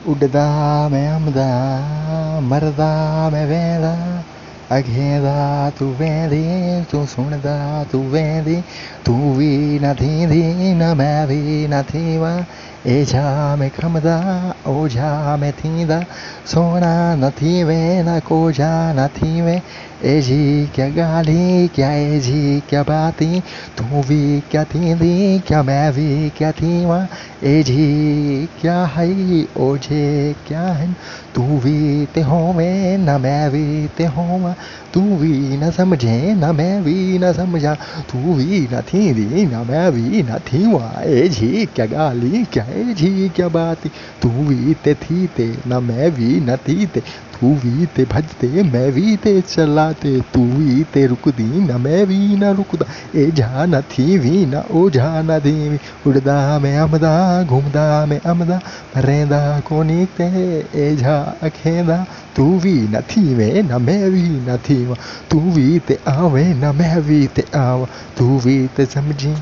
उड़दा मैं आमदा मरदा मैं वेंदा अखेंदा तू वेंदी तू सुनदा तू वेंदी तू भी न थींदी न मैं भी न थीवां एझा में खमदा ओझा में थींदा सोना न थीवे न कोझा न थीवे एझी क्या गाली क्या एझी क्या बाती तू भी क्या थींदी क्या मैं भी क्या थीवां एझी क्या है ओझे क्या है तू भी ते होवे न मैं भी ते होवां तू भी न समझे न मैं भी न समझा तू भी न थींदी न मैं भी न थीवां एझी क्या गाली क्या एझी क्या बाती तू भी ते थीते न मैं भी न थीते तू भी ते भजते मैं भी ते चलाते तू भी ते रुकदी न मैं भी न रुकदा एझा न थीवी न ओझा न थीवी उड़दा मैं अमदा घूमदा मैं अमदा रहेंदा कोनी ते एझा अखेंदा तू भी न थीवे न मैं भी न थीवां तू भी ते आवे न मैं भी ते आवां तू भी ते समझी